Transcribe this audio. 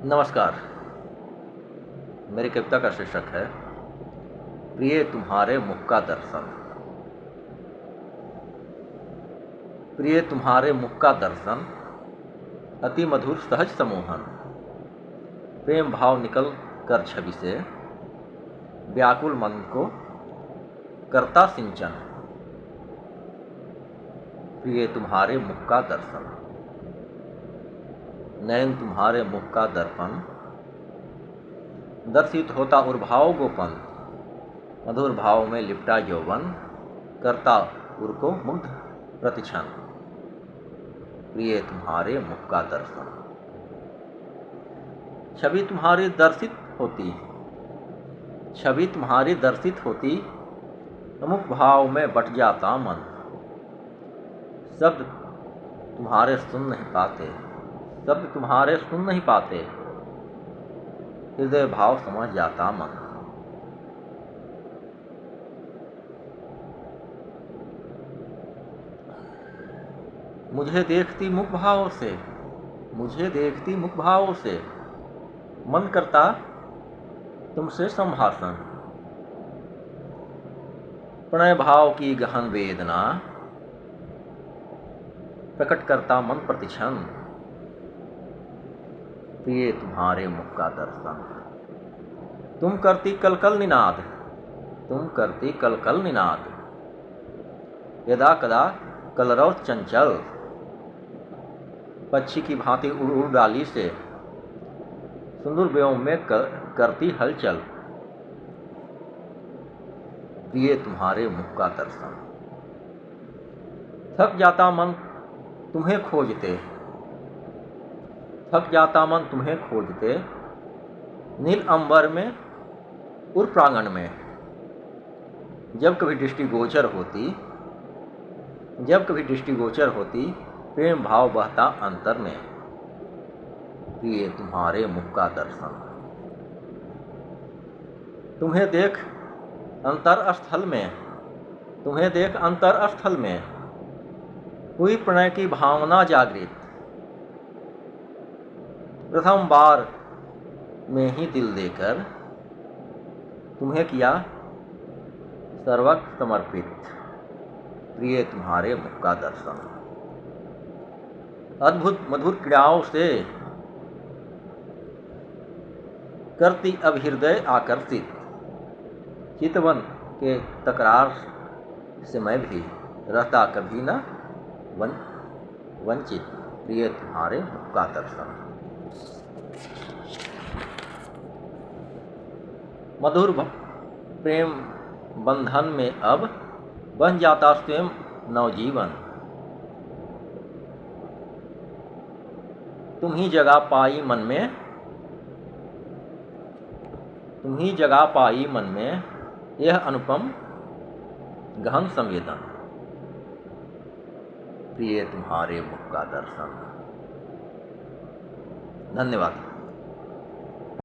नमस्कार। मेरी कविता का शीर्षक है प्रिय तुम्हारे मुख का दर्शन। प्रिय तुम्हारे मुख का दर्शन, अति मधुर सहज सम्मोहन। प्रेम भाव निकल कर छवि से व्याकुल मन को करता सिंचन। प्रिय तुम्हारे मुख का दर्शन, नयन तुम्हारे मुख का दर्पण। दर्शित होता उर्भाव गोपन, मधुर भाव में लिपटा यौवन। करता उर को मुग्ध प्रतिक्षण। प्रिय तुम्हारे मुख का दर्शन, छवि तुम्हारी दर्शित होती, छवि तुम्हारी दर्शित होती, अमुक भाव में बट जाता मन। शब्द तुम्हारे सुन नहीं पाते, शब्द तुम्हारे सुन नहीं पाते, हृदय भाव समझ जाता मन। मुझे देखती मुख भाव से, मुझे देखती मुख भाव से, मन करता तुमसे संभाषण। प्रणय भाव की गहन वेदना प्रकट करता मन प्रतिक्षण। प्रिय तुम्हारे मुख का दर्शन, तुम करती कलकल निनाद, तुम करती कलकल निनाद। यदा कदा कलरव चंचल, पक्षी की भांति उड़ उड़ डाली से सुंदर व्योम में करती हलचल। प्रिय तुम्हारे मुख का दर्शन, थक जाता मन तुम्हें खोजते, थक जाता मन तुम्हें खोजते। नील अंबर में उर प्रांगण में, जब कभी दृष्टिगोचर होती, जब कभी दृष्टिगोचर होती, प्रेम भाव बहता अंतर में। प्रिय तुम्हारे मुख का दर्शन, तुम्हें देख अंतर स्थल में, तुम्हें देख अंतर स्थल में हुई प्रणय की भावना जागृत। प्रथम बार में ही दिल देकर तुम्हें किया सर्वत्र समर्पित। प्रिय तुम्हारे मुख का दर्शन, अद्भुत मधुर क्रियाओं से करती अब हृदय आकर्षित। चितवन के तकरार से मैं भी रहता कभी न वंचित। प्रिय तुम्हारे मुख का दर्शन, मधुर प्रेम बंधन में अब बन जाता स्वयं नवजीवन। तुम ही जगह पाई मन में, तुम ही जगह पाई मन में यह अनुपम गहन संवेदन। प्रिय तुम्हारे मुख का दर्शन। धन्यवाद।